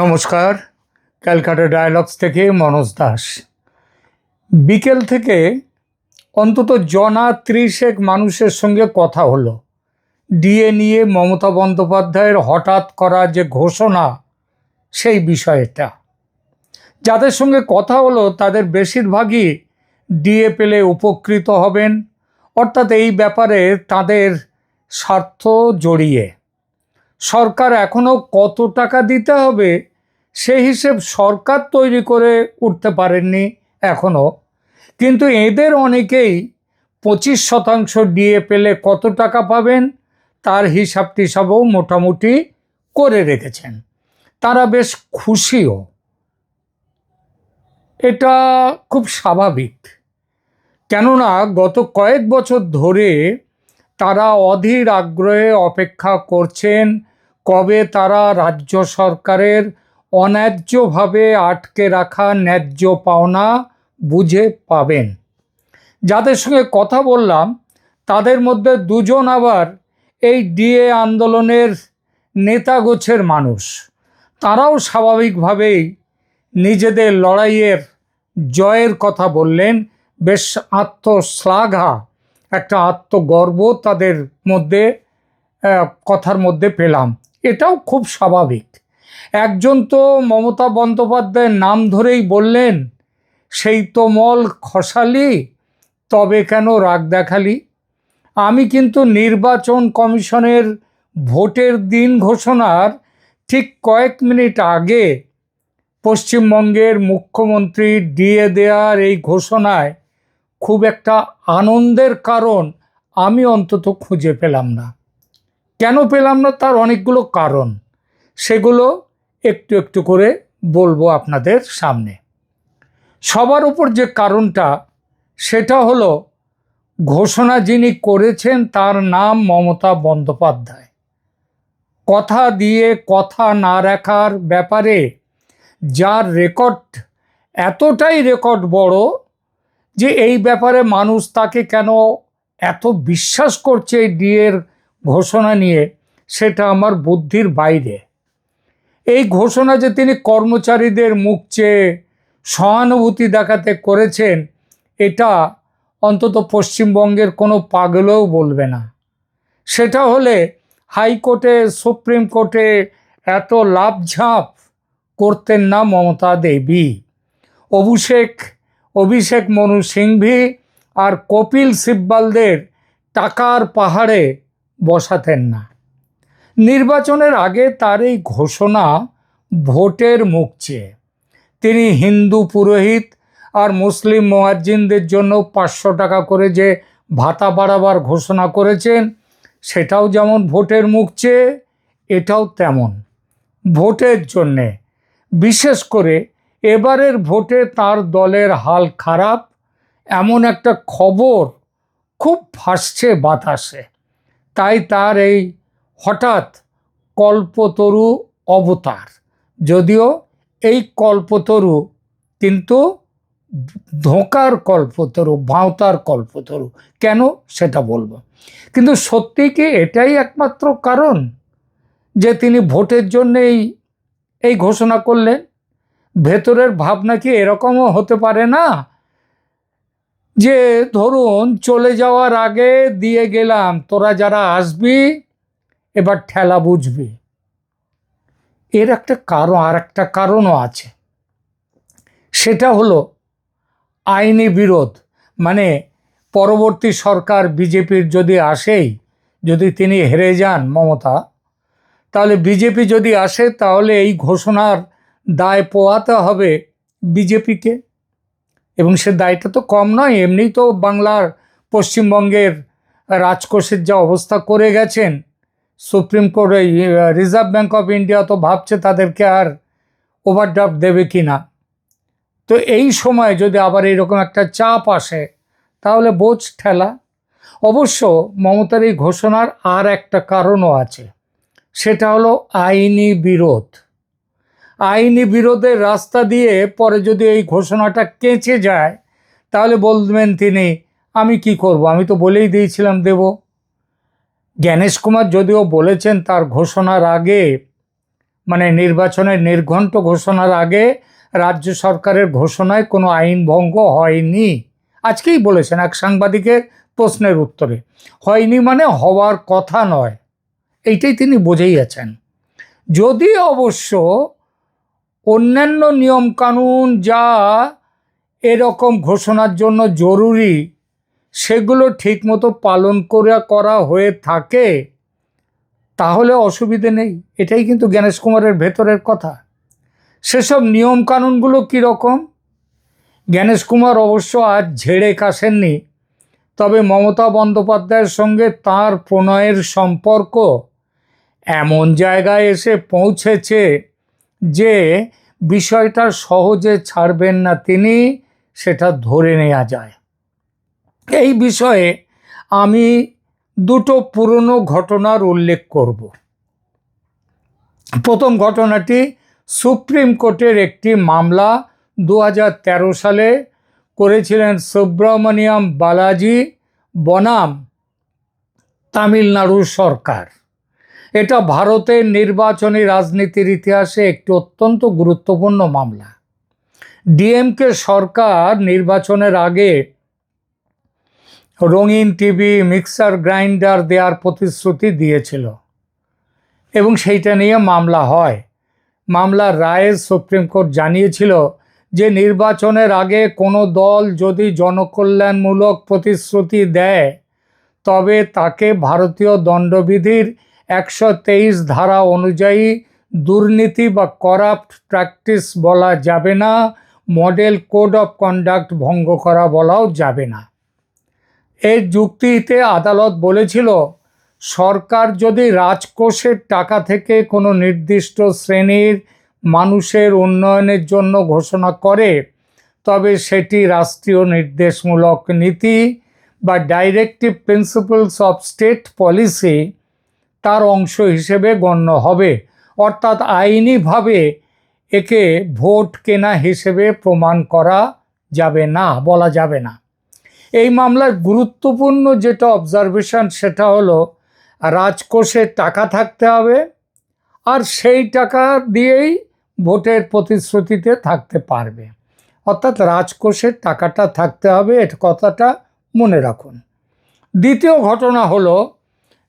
নমস্কার, ক্যালকাটা ডায়ালগস থেকে মনোজ দাস। বিকেল থেকে অন্তত জনা ৩০ মানুষের সঙ্গে কথা হলো ডিএ নিয়ে মমতা বন্দ্যোপাধ্যায়ের হঠাৎ করা যে ঘোষণা, সেই বিষয়টা। যাদের সঙ্গে কথা হলো তাদের বেশিরভাগই ডিএ পেলে উপকৃত হবেন, অর্থাৎ এই ব্যাপারে তাদের স্বার্থ জড়িয়ে। সরকার এখনও কত টাকা দিতে হবে সেই হিসেব সরকার তৈরি করে উঠতে পারেননি এখনও, কিন্তু এদের অনেকেই 25% ডিএ পেলে কত টাকা পাবেন তার হিসাব টিসাবও মোটামুটি করে রেখেছেন। তারা বেশ খুশিও। এটা খুব স্বাভাবিক, কেননা গত কয়েক বছর ধরে তারা অধীর আগ্রহে অপেক্ষা করছেন কবে তারা রাজ্য সরকারের অন্যায্যভাবে আটকে রাখা ন্যায্য পাওনা বুঝে পাবেন। যাদের সঙ্গে কথা বললাম তাদের মধ্যে দুজন আবার এই ডিএ আন্দোলনের নেতাগোছের মানুষ। তারাও স্বাভাবিকভাবেই নিজেদের লড়াইয়ের জয়ের কথা বললেন। বেশ আত্মশ্লাঘা, একটা আত্মগর্ব তাদের মধ্যে কথার মধ্যে পেলাম। এটাও খুব স্বাভাবিক। একজন তো মমতা বন্দ্যোপাধ্যায়ের নাম ধরেই বললেন, সেই তো মল খসালি, তবে কেন রাগ দেখালি। আমি কিন্তু নির্বাচন কমিশনের ভোটের দিন ঘোষণার ঠিক কয়েক মিনিট আগে পশ্চিমবঙ্গের মুখ্যমন্ত্রী ডিএ দেওয়ার এই ঘোষণায় খুব একটা আনন্দের কারণ আমি অন্তত খুঁজে পেলাম না। কেন পেলাম না তার অনেকগুলো কারণ, সেগুলো একটু একটু করে বলবো আপনাদের সামনে। সবার উপর যে কারণটা, সেটা হলো ঘোষণা যিনি করেছেন তার নাম মমতা বন্দ্যোপাধ্যায়। কথা দিয়ে কথা না রাখার ব্যাপারে যার রেকর্ড, এতটাই রেকর্ড বড় যে এই ব্যাপারে মানুষ তাকে কেন এত বিশ্বাস করছে এই ডিএর ঘোষণা নিয়ে, সেটা আমার বুদ্ধির বাইরে। এই ঘোষণা যে তিনি কর্মচারীদের মুখ চেয়ে সহানুভূতি দেখাতে করেছেন, এটা অন্তত পশ্চিমবঙ্গের কোনো পাগলেও বলবে না। সেটা হলে হাইকোর্টে, সুপ্রিম কোর্টে এত লাফঝাঁপ করতেন না মমতা দেবী। অভিষেক মনু সিংভি আর কপিল সিব্বালদের টাকার পাহাড়ে বসাতেন না। নির্বাচনের আগে তার এই ঘোষণা ভোটের মুখ চেয়ে। তিনি হিন্দু পুরোহিত আর মুসলিম মুয়াজ্জিনদের জন্য 500 টাকা করে যে ভাতা বাড়াবার ঘোষণা করেছেন, সেটাও যেমন ভোটের মুখ চেয়ে, এটাও তেমন ভোটের জন্যে। বিশেষ করে এবারের ভোটে তার দলের হাল খারাপ, এমন একটা খবর খুব ভাসছে বাতাসে। তাই তার এই হঠাৎ কল্পতরু অবতার, যদিও এই কল্পতরু কিন্তু ধোঁকার কল্পতরু, ভাঁওতার কল্পতরু। কেন সেটা বলবো, কিন্তু সত্যি কি এটাই একমাত্র কারণ যে তিনি ভোটের জন্যেই এই ঘোষণা করলেন? ভেতরের ভাবনা কি এরকমও হতে পারে না যে ধরুন চলে যাওয়ার আগে দিয়ে গেলাম, তোরা যারা আসবি এবার ঠেলা বুঝবি? এর একটা কারণ, আর একটা কারণও আছে। সেটা হলো আইনি বিরোধ। মানে পরবর্তী সরকার বিজেপির যদি আসেই, যদি তিনি হেরে যান মমতা, তাহলে বিজেপি যদি আসে তাহলে এই ঘোষণার দায় পোহাতে হবে বিজেপিকে। এবং সে দায়টা তো কম নয়। এমনি তো বাংলার, পশ্চিমবঙ্গের রাজকোষের যা অবস্থা করে গেছেন, supreme court, reserve bank of India তো ভাবছে তাদেরকে আর ওভারড্রাফট দেবে কি না। তো এই সময় যদি আবার এইরকম একটা চাপ আসে তাহলে বোঝ ঠেলা। অবশ্য মমতার এই ঘোষণার আর একটা কারণও আছে, সেটা হলো আইনি বিরোধ। আইনি বিরোধের রাস্তা দিয়ে পরে যদি এই ঘোষণাটা কেঁচে যায় তাহলে বলবেন তিনি, আমি কি করব, আমি তো বলেই দিয়েছিলাম দেব। জ্ঞানেশ কুমার যদিও বলেছেন তার ঘোষণার আগে মানে নির্বাচনের নির্ঘণ্ট ঘোষণার আগে রাজ্য সরকারের ঘোষণায় কোনো আইন ভঙ্গ হয়নি। আজকেই বলেছেন এক সাংবাদিকের প্রশ্নের উত্তরে, হয়নি মানে হওয়ার কথা নয়, এইটাই তিনি বুঝিয়েছেন। যদি অবশ্য অন্যান্য নিয়মকানুন যা এরকম ঘোষণার জন্য জরুরি সেগুলো ঠিকমতো পালন করা হয়ে থাকে তাহলে অসুবিধে নেই। এটাই কিন্তু জ্ঞানেশ কুমারের ভেতরের কথা। সেসব নিয়মকানুনগুলো কীরকম? জ্ঞানেশ কুমার অবশ্য আজ ঝেড়ে কাশেননি, তবে মমতা বন্দ্যোপাধ্যায়ের সঙ্গে তাঁর প্রণয়ের সম্পর্ক এমন জায়গায় এসে পৌঁছেছে যে বিষয়টা সহজে ছাড়বেন না তিনি, সেটা ধরে নেওয়া যায়। এই বিষয়ে আমি দুটো পুরনো ঘটনার উল্লেখ করব। প্রথম ঘটনাটি সুপ্রিম কোর্টের একটি মামলা 2013 সালে করেছিলেন সুব্রমণিয়াম বালাজি বনাম তামিলনাড়ু সরকার। এটা ভারতের নির্বাচনী রাজনীতির ইতিহাসে একটি অত্যন্ত গুরুত্বপূর্ণ মামলা। ডিএমকে সরকার নির্বাচনের আগে রঙিন টিভি, মিক্সার গ্রাইন্ডার দেওয়ার প্রতিশ্রুতি দিয়েছিল এবং সেইটা নিয়ে মামলা হয়। মামলার রায়ে সুপ্রিম কোর্ট জানিয়েছিল যে নির্বাচনের আগে কোনো দল যদি জনকল্যাণমূলক প্রতিশ্রুতি দেয় তবে তাকে ভারতীয় দণ্ডবিধির 123 ধারা অনুযায়ী দুর্নীতি বা করাপ্ট প্র্যাকটিস বলা যাবে না, মডেল কোড অফ কন্ডাক্ট ভঙ্গ করা বলাও যাবে না। এর যুক্তিতে আদালত বলেছিল, সরকার যদি রাজকোষের টাকা থেকে কোনো নির্দিষ্ট শ্রেণীর মানুষের উন্নয়নের জন্য ঘোষণা করে তবে সেটি রাষ্ট্রীয় নির্দেশমূলক নীতি বা directive principles of state policy তার অংশ হিসেবে গণ্য হবে, অর্থাৎ আইনিভাবে একে ভোট কেনা হিসেবে প্রমাণ করা যাবে না, বলা যাবে না। এই মামলার গুরুত্বপূর্ণ যেটা অবজারভেশন সেটা হলো রাজকোষে টাকা থাকতে হবে আর সেই টাকা দিয়েই ভোটের প্রতিশ্রুতিতে থাকতে পারবে, অর্থাৎ রাজকোষের টাকাটা থাকতে হবে, এটা কথাটা মনে রাখুন। দ্বিতীয় ঘটনা হলো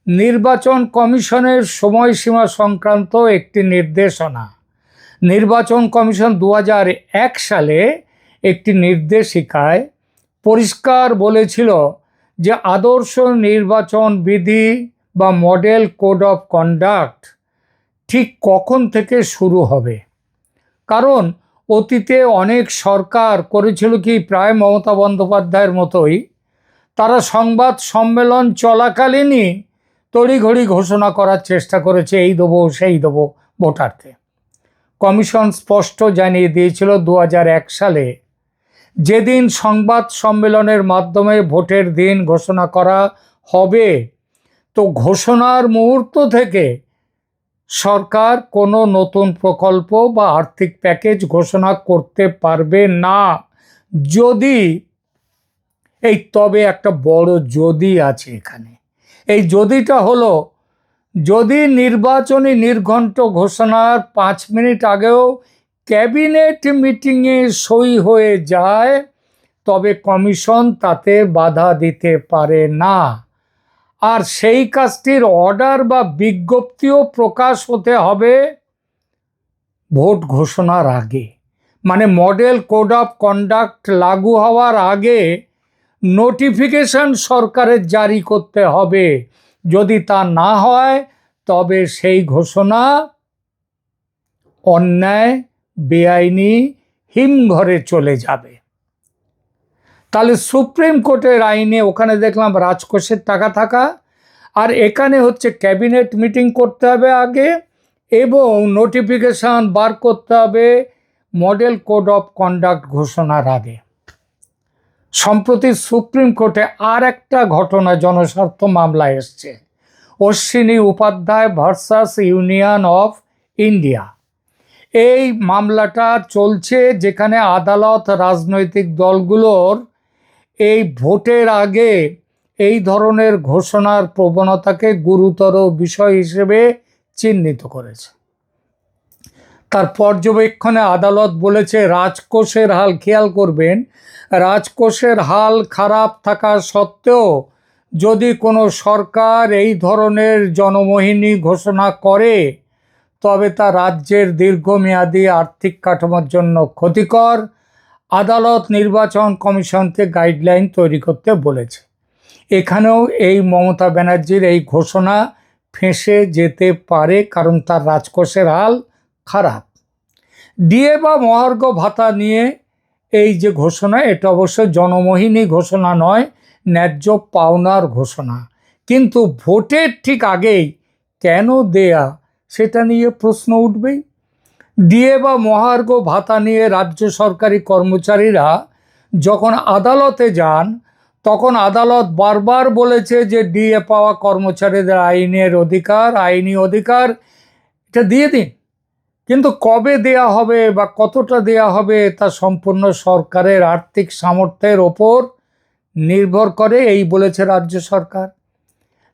নির্বাচন কমিশনের সময়সীমা সংক্রান্ত একটি নির্দেশনা। নির্বাচন কমিশন 2001 সালে একটি নির্দেশিকায় পরিষ্কার বলেছিল যে আদর্শ নির্বাচন বিধি বা মডেল কোড অফ কন্ডাক্ট ঠিক কখন থেকে শুরু হবে। কারণ অতীতে অনেক সরকার করেছিল কি, প্রায় মমতা বন্দ্যোপাধ্যায়ের মতোই, তারা সংবাদ সম্মেলন চলাকালীনই তড়িঘড়ি ঘোষণা করার চেষ্টা করেছে এই দেবো সেই দেবো ভোটারকে। কমিশন স্পষ্ট জানিয়ে দিয়েছিল 2001 সালে যেদিন সংবাদ সম্মেলনের মাধ্যমে ভোটের দিন ঘোষণা করা হবে, তো ঘোষণার মুহূর্ত থেকে সরকার কোনো নতুন প্রকল্প বা আর্থিক প্যাকেজ ঘোষণা করতে পারবে না যদি, এই তবে একটা বড় যদি আছে এখানে। এই যদিটা হলো, যদি নির্বাচনী নির্ঘণ্ট ঘোষণার 5 মিনিট আগেও ক্যাবিনেট মিটিংয়ে সই হয়ে যায় তবে কমিশন তাতে বাধা দিতে পারে না, আর সেই কাজটির অর্ডার বা বিজ্ঞপ্তিও প্রকাশ হতে হবে ভোট ঘোষণার আগে। মানে মডেল কোড অফ কন্ডাক্ট লাগু হওয়ার আগে নোটিফিকেশন সরকারের জারি করতে হবে। যদি তা না হয় তবে সেই ঘোষণা অন্যায়, বেআইনি, হিমঘরে চলে যাবে। তাহলে সুপ্রিম কোর্টের আইনে ওখানে দেখলাম রাজকোষের টাকা থাকা, আর এখানে হচ্ছে ক্যাবিনেট মিটিং করতে হবে আগে এবং নোটিফিকেশান বার করতে হবে মডেল কোড অফ কন্ডাক্ট ঘোষণার আগে। সম্প্রতি সুপ্রিম কোর্টে আর একটা ঘটনা জনস্বার্থ মামলা এসছে, Ashwini Upadhyay versus union of India. এই মামলাটা চলছে যেখানে আদালত রাজনৈতিক দলগুলোর এই ভোটের আগে এই ধরনের ঘোষণার প্রবণতাকে গুরুতর বিষয় হিসেবে চিহ্নিত করেছে। তার পর্যবেক্ষণে আদালত বলেছে রাজকোষের হাল, খেয়াল করবেন, রাজকোষের হাল খারাপ থাকা সত্ত্বেও যদি কোনো সরকার এই ধরনের জনমোহিনী ঘোষণা করে তবে তা রাজ্যের দীর্ঘমেয়াদী আর্থিক কাঠামোর জন্য ক্ষতিকর। আদালত নির্বাচন কমিশনকে গাইডলাইন তৈরি করতে বলেছে। এখানেও এই মমতা ব্যানার্জির এই ঘোষণা ফেঁসে যেতে পারে, কারণ তার রাজকোষের হাল খারাপ। ডিএ বা মহার্ঘ ভাতা নিয়ে এই যে ঘোষণা, এটা অবশ্য জনমোহিনী ঘোষণা নয়, ন্যায্য পাওনার ঘোষণা। কিন্তু ভোটের ঠিক আগেই কেন দেয়া, সেটা নিয়ে প্রশ্ন উঠবেই। ডিএ বা মহার্ঘ ভাতা নিয়ে রাজ্য সরকারি কর্মচারীরা যখন আদালতে যান তখন আদালত বারবার বলেছে যে ডিএ পাওয়া কর্মচারীদের আইনি অধিকার, এটা দিয়ে দিন। কিন্তু কবে দেয়া হবে বা কতটা দেয়া হবে তা সম্পূর্ণ সরকারের আর্থিক সামর্থ্যের ওপর নির্ভর করে, এই বলেছে রাজ্য সরকার।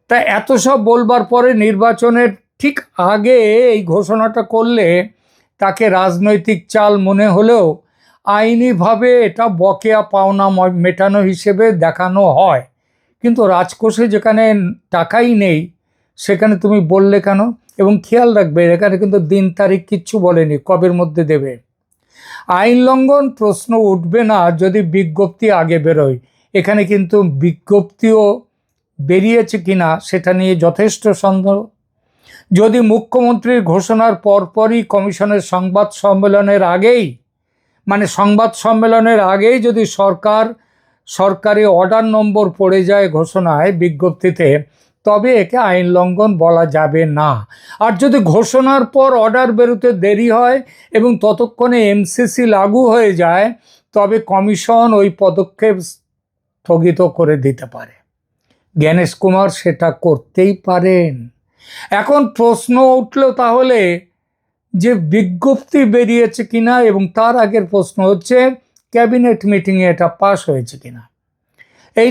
তা এত সব বলবার পরে নির্বাচনের ঠিক আগে এই ঘোষণাটা করলে তাকে রাজনৈতিক চাল মনে হলেও আইনিভাবে এটা বকেয়া পাওনা মেটানো হিসেবে দেখানো হয়। কিন্তু রাজকোষে যেখানে টাকাই নেই সেখানে তুমি বললে কেন? এবং খেয়াল রাখবে, এখানে কিন্তু দিন তারিখ কিচ্ছু বলেনি কবের মধ্যে দেবে। আইন লঙ্ঘন প্রশ্ন উঠবে না যদি বিজ্ঞপ্তি আগে বেরোয়। এখানে কিন্তু বিজ্ঞপ্তিও বেরিয়েছে কিনা সেটা নিয়ে যথেষ্ট সন্দেহ। যদি মুখ্যমন্ত্রীর ঘোষণার পরপরই কমিশনের সংবাদ সম্মেলনের আগেই যদি সরকারি অর্ডার নম্বর পড়ে যায় ঘোষণায়, বিজ্ঞপ্তিতে, তবে একে আইন লঙ্ঘন বলা যাবে না। আর যদি ঘোষণার পর অর্ডার বেরোতে দেরি হয় এবং ততক্ষণে এমসিসি লাগু হয়ে যায় তবে কমিশন ওই পদক্ষেপ স্থগিত করে দিতে পারে। জ্ঞানেশ কুমার সেটা করতেই পারেন। এখন প্রশ্ন উঠল তাহলে যে বিজ্ঞপ্তি বেরিয়েছে কিনা, এবং তার আগের প্রশ্ন হচ্ছে ক্যাবিনেট মিটিংয়ে এটা পাশ হয়েছে কিনা। এই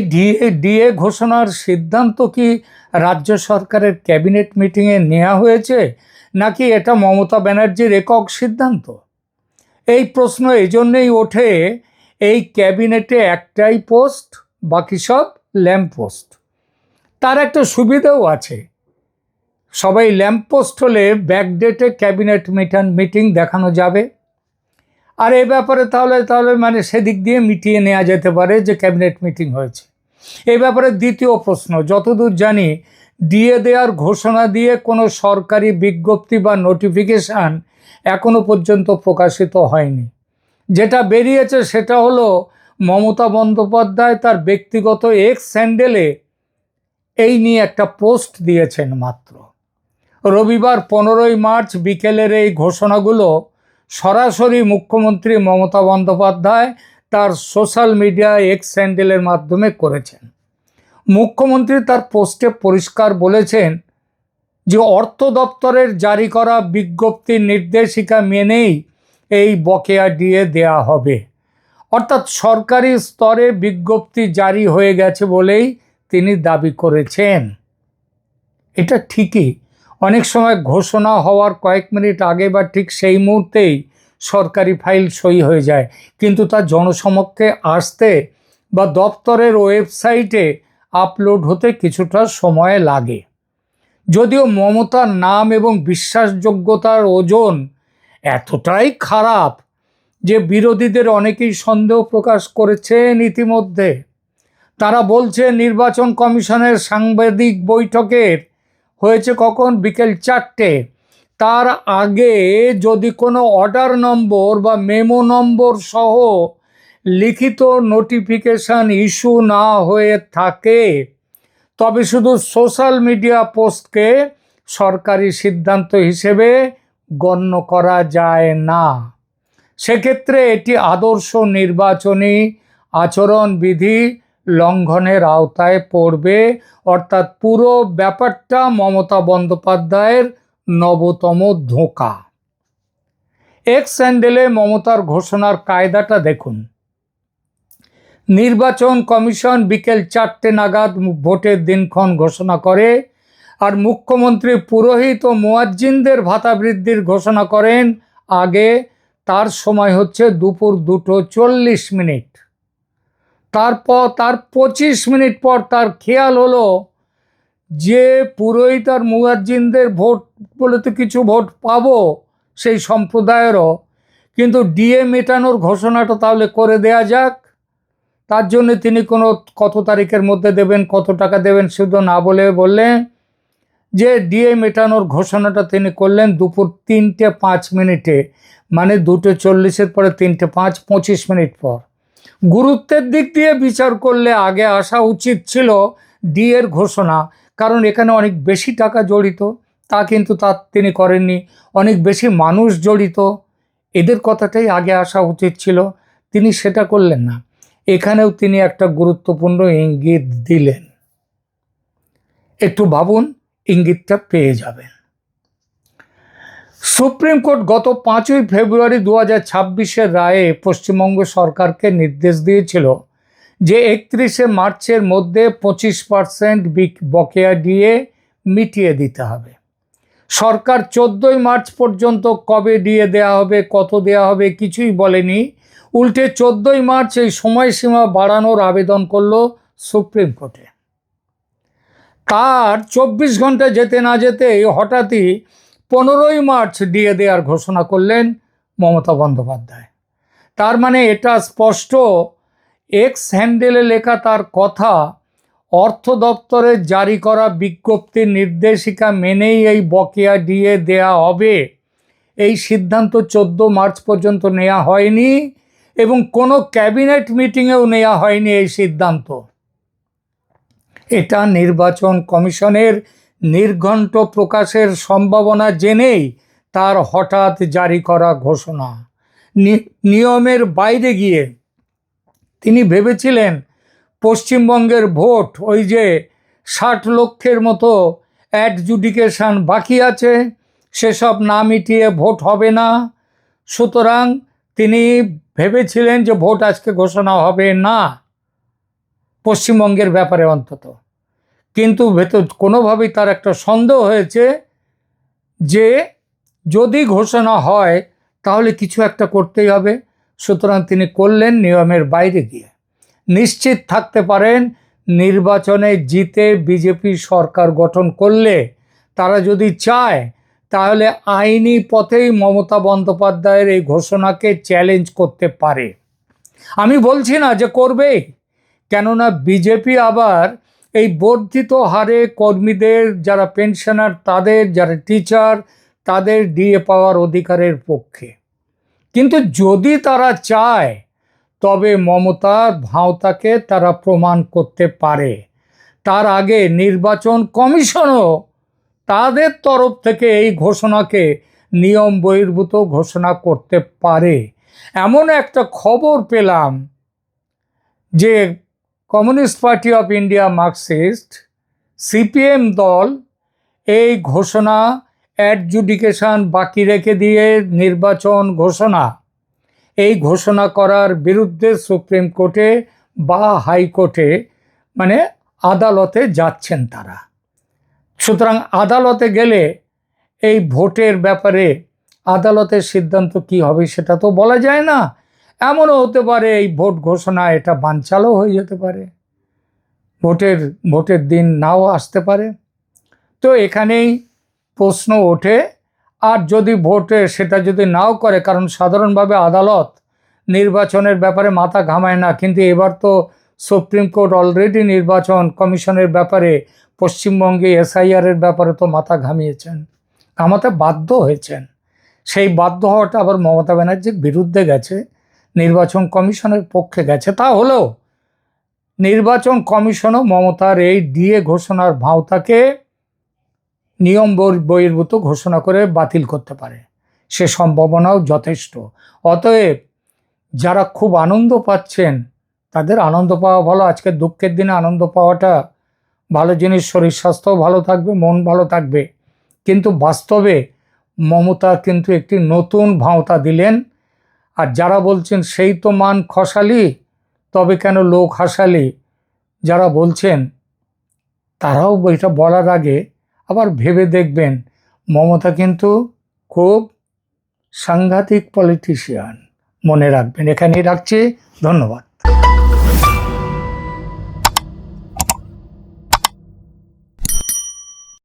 ডিএ ঘোষণার সিদ্ধান্ত কি রাজ্য সরকারের ক্যাবিনেট মিটিংয়ে নেওয়া হয়েছে, নাকি এটা মমতা ব্যানার্জির একক সিদ্ধান্ত? এই প্রশ্ন এজন্যই ওঠে, এই ক্যাবিনেটে একটাই পোস্ট, বাকি সব ল্যাম্প পোস্ট। তার একটা সুবিধাও আছে, সবাই ল্যাম্প পোস্ট হলে ব্যাকডেটে ক্যাবিনেট মিটিং দেখানো যাবে। আর এ ব্যাপারে তাহলে মানে সেদিক দিয়ে মিটিয়ে নেওয়া যেতে পারে যে ক্যাবিনেট মিটিং হয়েছে। এই ব্যাপারে দ্বিতীয় প্রশ্ন, যতদূর জানি ডিএ দেওয়ার ঘোষণা দিয়ে কোনো সরকারি বিজ্ঞপ্তি বা নোটিফিকেশান এখনো পর্যন্ত প্রকাশিত হয়নি। যেটা বেরিয়েছে সেটা হলো মমতা বন্দ্যোপাধ্যায় তার ব্যক্তিগত এক্স হ্যান্ডেলে এই নিয়ে একটা পোস্ট দিয়েছেন মাত্র। রবিবার 15ই মার্চ বিকেলের এই ঘোষণাগুলো সরাসরি মুখ্যমন্ত্রী মমতা বন্দ্যোপাধ্যায় তার সোশ্যাল মিডিয়া এক্স হ্যান্ডেলের মাধ্যমে করেছেন। মুখ্যমন্ত্রী তার পোস্টে পরিষ্কার বলেছেন যে অর্থ দপ্তরের জারি করা বিজ্ঞপ্তির নির্দেশিকা মেনেই এই বকেয়া ডিএ দেয়া হবে। অর্থাৎ সরকারি স্তরে বিজ্ঞপ্তি জারি হয়ে গেছে বলেই তিনি দাবি করেছেন। এটা ঠিকই, অনেক সময় ঘোষণা হওয়ার কয়েক মিনিট আগে বা ঠিক সেই মুহূর্তেই সরকারি ফাইল সই হয়ে যায়, কিন্তু তা জনসমক্ষে আসতে বা দপ্তরের ওয়েবসাইটে আপলোড হতে কিছুটা সময় লাগে। যদিও মমতার নাম এবং বিশ্বাসযোগ্যতার ওজন এতটাই খারাপ যে বিরোধীদের অনেকেই সন্দেহ প্রকাশ করেছেন ইতিমধ্যে। তারা বলছে নির্বাচন কমিশনের সাংবাদিক বৈঠকের হয়েছে কখন? বিকেল 4টে। তার আগে যদি কোনো অর্ডার নম্বর বা মেমো নম্বর সহ লিখিত নোটিফিকেশন ইস্যু না হয়ে থাকে তবে শুধু সোশ্যাল মিডিয়া পোস্টকে সরকারি সিদ্ধান্ত হিসেবে গণ্য করা যায় না। সেক্ষেত্রে এটি আদর্শ নির্বাচনী আচরণবিধি লঙ্ঘনের আওতায় পড়বে। অর্থাৎ পুরো ব্যাপারটা মমতা বন্দ্যোপাধ্যায়ের নবতম ধোঁকা। এক্স হ্যান্ডেলে মমতার ঘোষণার কায়দাটা দেখুন। নির্বাচন কমিশন বিকেল 4টে নাগাদ ভোটের দিনক্ষণ ঘোষণা করে, আর মুখ্যমন্ত্রী পুরোহিত ও মুয়াজ্জিনদের ভাতা বৃদ্ধির ঘোষণা করেন আগে তার সময় হচ্ছে দুপুর 2:40। তারপর তার 25 মিনিট পর তার খেয়াল হলো যে পুরোহিত আর মুয়াজ্জিনদের ভোট বলে তো কিছু ভোট পাবো সেই সম্প্রদায়েরও, কিন্তু ডিএ মেটানোর ঘোষণাটা তাহলে করে দেয়া যাক। তার জন্য তিনি কত তারিখের মধ্যে দেবেন, কত টাকা দেবেন শুধু না বললেন যে ডিএ মেটানোর ঘোষণাটা তিনি করলেন দুপুর 3:05, মানে 2:40 পরে 3:05, 25 মিনিট পর। গুরুত্বের দিক দিয়ে বিচার করলে আগে আসা উচিত ছিল ডিএর ঘোষণা, কারণ এখানে অনেক বেশি টাকা জড়িত। তা কিন্তু তিনি করেননি। অনেক বেশি মানুষ জড়িত, এদের কথাটাই আগে আসা উচিত ছিল, তিনি সেটা করলেন না। এখানেও তিনি একটা গুরুত্বপূর্ণ ইঙ্গিত দিলেন। একটু ভাবুন, ইঙ্গিতটা পেয়ে যাবেন। সুপ্রিম কোর্ট গত 5ই ফেব্রুয়ারি 2026 রায়ে পশ্চিমবঙ্গ সরকারকে নির্দেশ দিয়েছিল যে 31শে মার্চের মধ্যে 25% বকেয়া ডিএ মিটিয়ে দিতে হবে। সরকার 14ই মার্চ পর্যন্ত কবে ডিএ দেওয়া হবে, কত দেওয়া হবে কিছুই বলেনি। উল্টে 14ই মার্চ এই সময়সীমা বাড়ানোর আবেদন করল সুপ্রিম কোর্টে। তার 24 ঘন্টা যেতে না যেতেই হঠাৎই 15ই মার্চ ডিএ দেওয়ার ঘোষণা করলেন মমতা বন্দ্যোপাধ্যায়। তার মানে এটা স্পষ্ট, এক্স হ্যান্ডেলে লেখা তার কথা, অর্থ দপ্তরের জারি করা বিজ্ঞপ্তির নির্দেশিকা মেনেই এই বকেয়া ডিএ দেয়া হবে। এই সিদ্ধান্ত 14 মার্চ পর্যন্ত নেওয়া হয়নি এবং কোনো ক্যাবিনেট মিটিংয়েও নেওয়া হয়নি এই সিদ্ধান্ত। এটা নির্বাচন কমিশনের নির্ঘণ্ট প্রকাশের সম্ভাবনা জেনেই তার হঠাৎ জারি করা ঘোষণা। নিয়মের বাইরে গিয়ে তিনি ভেবেছিলেন পশ্চিমবঙ্গের ভোট, ওই যে 60 লক্ষের মতো অ্যাডজুডিকেশন বাকি আছে, সেসব না মিটিয়ে ভোট হবে না। সুতরাং তিনি ভেবেছিলেন যে ভোট আজকে ঘোষণা হবে না পশ্চিমবঙ্গের ব্যাপারে অন্তত। কিন্তু কোনোভাবেই তার একটা সন্দেহ হয়েছে যে যদি ঘোষণা হয় তাহলে কিছু একটা করতেই হবে। সুতরাং তিনি করলেন নিয়মের বাইরে গিয়ে। নিশ্চিত থাকতে পারেন নির্বাচনে জিতে বিজেপি সরকার গঠন করলে তারা যদি চায় তাহলে আইনি পথেই মমতা বন্দ্যোপাধ্যায়ের এই ঘোষণাকে চ্যালেঞ্জ করতে পারে। আমি বলছি না যে করবেই, কেননা বিজেপি আবার এই বর্ধিত হারে কর্মীদের, যারা পেনশনার তাদের, যারা টিচার তাদের ডিএ পাওয়ার অধিকারের পক্ষে। কিন্তু যদি তারা চায় তবে মমতার ভাঁওতাকে তারা প্রমাণ করতে পারে। তার আগে নির্বাচন কমিশনও তাদের তরফ থেকে এই ঘোষণাকে নিয়ম বহির্ভূত ঘোষণা করতে পারে। এমন একটা খবর পেলাম যে communist party of India, Marxist, CPM দল এই ঘোষণা অ্যাডজুডিকেশন বাকি রেখে দিয়ে নির্বাচন ঘোষণা, এই ঘোষণা করার বিরুদ্ধে সুপ্রিম কোর্টে বা হাইকোর্টে, মানে আদালতে যাচ্ছেন তারা। সুতরাং আদালতে গেলে এই ভোটের ব্যাপারে আদালতের সিদ্ধান্ত কি হবে সেটা তো বলা যায় না। এমনও হতে পারে এই ভোট ঘোষণা এটা বানচালও হয়ে যেতে পারে, ভোটের দিন নাও আসতে পারে। তো এখানেই প্রশ্ন ওঠে, আর যদি ভোটে সেটা যদি নাও করে, কারণ সাধারণভাবে আদালত নির্বাচনের ব্যাপারে মাথা ঘামায় না, কিন্তু এবার তো সুপ্রিম কোর্ট অলরেডি নির্বাচন কমিশনের ব্যাপারে, পশ্চিমবঙ্গে এসআইআরের ব্যাপারে তো মাথা ঘামিয়েছেন, ঘামাতে বাধ্য হয়েছেন। সেই বাধ্য হওয়াটা আবার মমতা ব্যানার্জির বিরুদ্ধে গেছে, নির্বাচন কমিশনের পক্ষে গেছে। তা হলেও নির্বাচন কমিশনও মমতার এই ডিএ ঘোষণার ভাঁওতাকে নিয়ম বহির্ভূত ঘোষণা করে বাতিল করতে পারে, সে সম্ভাবনাও যথেষ্ট। অতএব যারা খুব আনন্দ পাচ্ছেন তাদের আনন্দ পাওয়া ভালো। আজকে দুঃখের দিনে আনন্দ পাওয়াটা ভালো জিনিস, শরীর স্বাস্থ্য ভালো থাকবে, মন ভালো থাকবে। কিন্তু বাস্তবে মমতা কিন্তু একটি নতুন ভাঁওতা দিলেন। আর যারা বলছেন সেই তো মান খসালি তবে কেন লোক হাসালি, যারা বলছেন তারাও এটা বলার আগে আবার ভেবে দেখবেন মমতা কিন্তু খুব সাংঘাতিক পলিটিশিয়ান। মনে রাখবেন। এখানেই রাখছি। ধন্যবাদ।